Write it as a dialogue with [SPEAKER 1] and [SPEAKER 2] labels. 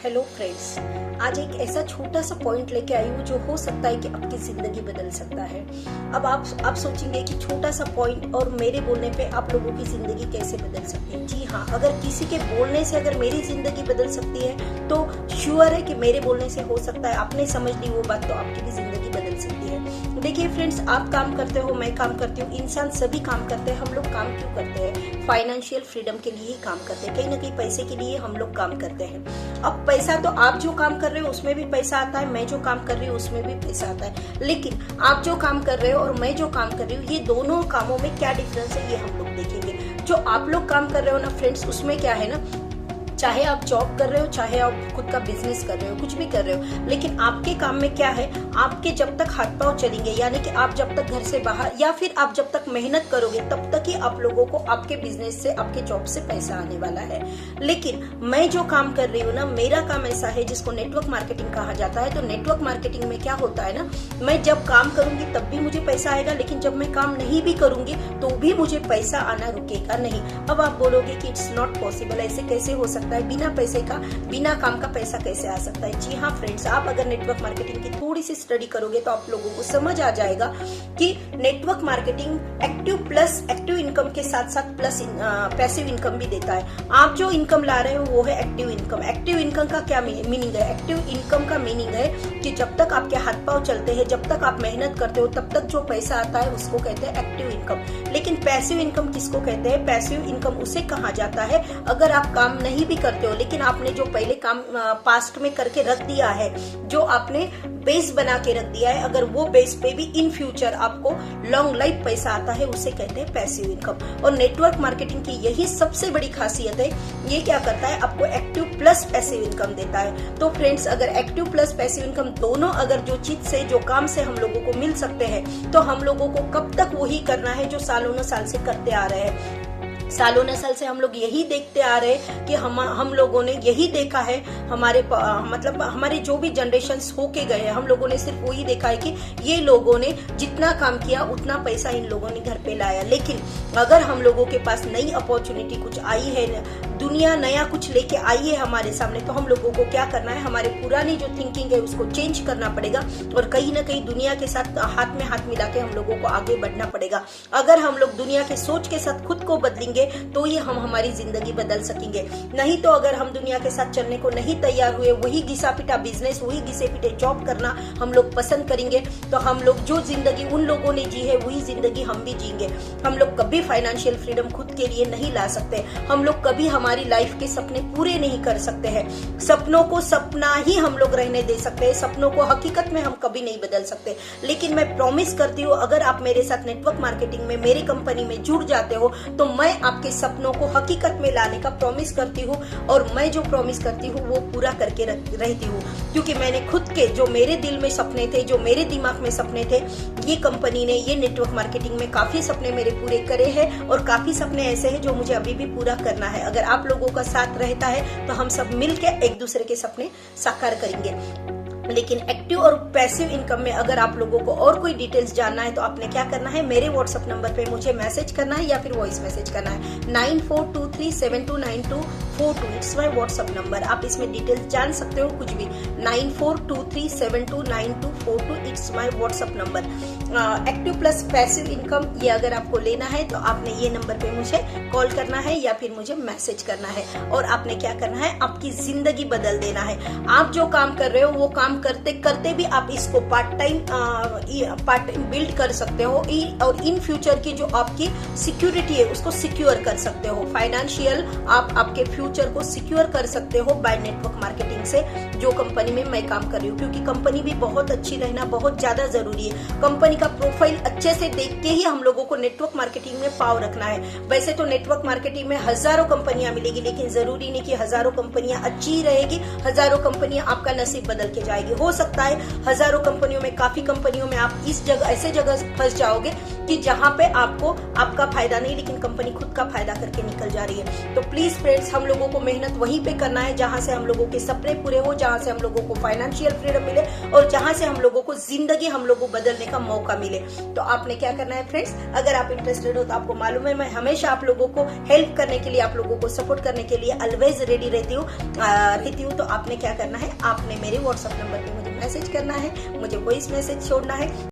[SPEAKER 1] Hello friends, आज एक ऐसा छोटा सा पॉइंट लेके आई हूँ जो हो सकता है कि आपकी जिंदगी बदल सकता है। अब आप सोचेंगे कि छोटा सा पॉइंट और मेरे बोलने पे आप लोगों की जिंदगी कैसे बदल सकती है। जी हाँ, अगर किसी के बोलने से अगर मेरी जिंदगी बदल सकती है तो श्योर है कि मेरे बोलने से हो सकता है आपने समझ ली वो बात तो आपकी भी जिंदगी बदल सकती है। देखिए फ्रेंड्स, आप काम करते हो, मैं काम करती हूँ, इंसान सभी काम करते हैं। हम लोग काम क्यों करते हैं? फाइनेंशियल फ्रीडम के लिए ही काम करते हैं, कहीं ना कहीं पैसे के लिए हम लोग काम करते हैं। अब पैसा तो आप जो काम कर रहे हो उसमें भी पैसा आता है, मैं जो काम कर रही हूँ उसमें भी पैसा आता है, लेकिन आप जो काम कर रहे हो और मैं जो काम कर रही हूँ, ये दोनों कामों में क्या डिफरेंस है ये हम लोग देखेंगे। जो आप लोग काम कर रहे हो ना फ्रेंड्स, उसमें क्या है ना, चाहे आप जॉब कर रहे हो, चाहे आप खुद का बिजनेस कर रहे हो, कुछ भी कर रहे हो, लेकिन आपके काम में क्या है, आपके जब तक हाथ पांव चलेंगे, यानी कि आप जब तक घर से बाहर या फिर आप जब तक मेहनत करोगे तब तक ही आप लोगों को आपके बिजनेस से, आपके जॉब से पैसा आने वाला है। लेकिन मैं जो काम कर रही हूँ ना, मेरा काम ऐसा है जिसको नेटवर्क मार्केटिंग कहा जाता है। तो नेटवर्क मार्केटिंग में क्या होता है ना, मैं जब काम करूंगी तब भी मुझे पैसा आएगा, लेकिन जब मैं काम नहीं भी करूंगी तो भी मुझे पैसा आना रुकेगा नहीं। अब आप बोलोगे कि इट्स नॉट पॉसिबल, ऐसे कैसे हो सकता है, बिना पैसे का, बिना काम का पैसा कैसे आ सकता है। जी हाँ फ्रेंड्स, आप अगर नेटवर्क मार्केटिंग की थोड़ी सी स्टडी करोगे तो आप लोगों को समझ आ जाएगा कि नेटवर्क मार्केटिंग एक्टिव इनकम के साथ साथ प्लस पैसिव इनकम भी देता है। आप जो इनकम ला रहे हो वो है एक्टिव इनकम। एक्टिव इनकम का क्या मीनिंग है? एक्टिव इनकम का मीनिंग है कि जब तक आपके हाथ पांव चलते हैं, जब तक आप मेहनत करते हो, तब तक जो पैसा आता है उसको कहते हैं एक्टिव इनकम। लेकिन पैसिव इनकम किसको कहते हैं? पैसिव इनकम उसे कहा जाता है अगर आप काम नहीं भी करते हो, लेकिन आपने जो पहले काम पास्ट में करके रख दिया है, जो आपने बेस बना के रख दिया है, अगर वो बेस पे भी इन फ्यूचर आपको लॉन्ग लाइफ पैसा आता है, उसे कहते हैं पैसिव इनकम। और नेटवर्क मार्केटिंग की यही सबसे बड़ी खासियत है। ये क्या करता है? आपको एक्टिव प्लस पैसिव इनकम देता है। तो फ्रेंड्स, अगर एक्टिव प्लस पैसिव इनकम दोनों अगर जो चीज से, जो काम से हम लोगों को मिल सकते हैं, तो हम लोगों को कब तक वही करना है जो सालों न साल से करते आ रहे हैं। सालों नस्ल से हम लोग यही देखते आ रहे हैं कि हम लोगों ने यही देखा है, हमारे जो भी जनरेशन्स होके गए हैं, हम लोगों ने सिर्फ वही देखा है कि ये लोगों ने जितना काम किया उतना पैसा इन लोगों ने घर पे लाया। लेकिन अगर हम लोगों के पास नई अपॉर्चुनिटी कुछ आई है, दुनिया नया कुछ लेके आई है हमारे सामने, तो हम लोगों को क्या करना है? हमारे पुरानी जो थिंकिंग है उसको चेंज करना पड़ेगा और कहीं ना कहीं दुनिया के साथ हाथ में हाथ मिला के हम लोगों को आगे बढ़ना पड़ेगा। अगर हम लोग दुनिया के सोच के साथ खुद को बदलेंगे तो ये हम हमारी जिंदगी बदल सकेंगे। नहीं तो अगर हम दुनिया के साथ चलने को नहीं तैयार हुए, वही घिसा पिटा बिजनेस, वही घिसे पिटे जॉब करना हम लोग पसंद करेंगे, तो हम लोग जो जिंदगी उन लोगों ने जी है वही जिंदगी हम भी जीएंगे। हम लोग कभी फाइनेंशियल फ्रीडम खुद के लिए नहीं ला सकते। हम लोग कभी हमारी लाइफ के सपने पूरे नहीं कर सकते हैं। सपनों को सपना ही हम लोग रहने दे सकते हैं, सपनों को हकीकत में हम कभी नहीं बदल सकते। लेकिन मैं प्रॉमिस करती हूँ, अगर आप मेरे साथ नेटवर्क मार्केटिंग में, मेरी कंपनी में जुड़ जाते हो, तो मैं आपके सपनों को हकीकत में लाने का प्रॉमिस करती हूँ। और मैं जो प्रॉमिस करती हूँ वो पूरा करके रहती हूँ, क्योंकि मैंने खुद के जो मेरे दिल में सपने थे, जो मेरे दिमाग में सपने थे, ये कंपनी ने, ये नेटवर्क मार्केटिंग में काफी सपने मेरे पूरे करे हैं और काफी सपने ऐसे हैं जो मुझे अभी भी पूरा करना है। अगर आप लोगों का साथ रहता है तो हम सब मिलकर एक दूसरे के सपने साकार करेंगे। लेकिन एक्टिव और पैसिव इनकम में अगर आप लोगों को और कोई डिटेल्स जानना है तो आपने क्या करना है? मेरे व्हाट्सएप नंबर पे मुझे मैसेज करना है या फिर वॉइस मैसेज करना है। 9423729242 इट्स माय व्हाट्सएप नंबर। आप इसमें डिटेल्स जान सकते हो कुछ भी। 9423729242 it's my WhatsApp number. Active plus passive income ये अगर आपको लेना है तो आपने ये नंबर पे मुझे कॉल करना है या फिर मुझे मैसेज करना है। और आपने क्या करना है? आपकी जिंदगी बदल देना है। आप जो काम कर रहे हो वो काम करते करते भी आप इसको पार्ट टाइम बिल्ड कर सकते हो और इन फ्यूचर की जो आपकी सिक्योरिटी है उसको सिक्योर कर सकते हो। फाइनेंशियल आप आपके फ्यूचर को सिक्योर कर सकते हो बाय नेटवर्क मार्केटिंग से, जो कंपनी में मैं काम कर रही हूँ। क्योंकि कंपनी भी बहुत अच्छी रहना बहुत ज्यादा जरूरी है। कंपनी का प्रोफाइल अच्छे से देख के ही हम लोगों को नेटवर्क मार्केटिंग में पाव रखना है। वैसे तो नेटवर्क मार्केटिंग में हजारों कंपनियां मिलेगी, लेकिन जरूरी नहीं कि हजारों कंपनियां अच्छी रहेगी, हजारों कंपनियां आपका नसीब बदल के जाएगी। चाहिए। हो सकता है हजारों कंपनियों में, काफी कंपनियों में आप इस जगह, ऐसे जगह फंस जाओगे कि जहां पे आपको आपका फायदा नहीं, लेकिन कंपनी खुद का फायदा करके निकल जा रही है। तो प्लीज फ्रेंड्स, हम लोगों को मेहनत वहीं पे करना है जहां से हम लोगों के सपने पूरे हो, जहां से हम लोगों को फाइनेंशियल फ्रीडम मिले और जहां से हम लोगों को जिंदगी हम लोगों को बदलने का मौका मिले। तो आपने क्या करना है फ्रेंड्स, अगर आप इंटरेस्टेड हो तो आपको मालूम है मैं हमेशा आप लोगों को हेल्प करने के लिए, आप लोगों को सपोर्ट करने के लिए ऑलवेज रेडी रहती हूँ। तो आपने क्या करना है, आपने मेरे व्हाट्सएप नंबर पे मुझे मैसेज करना है, मुझे वॉइस मैसेज छोड़ना है।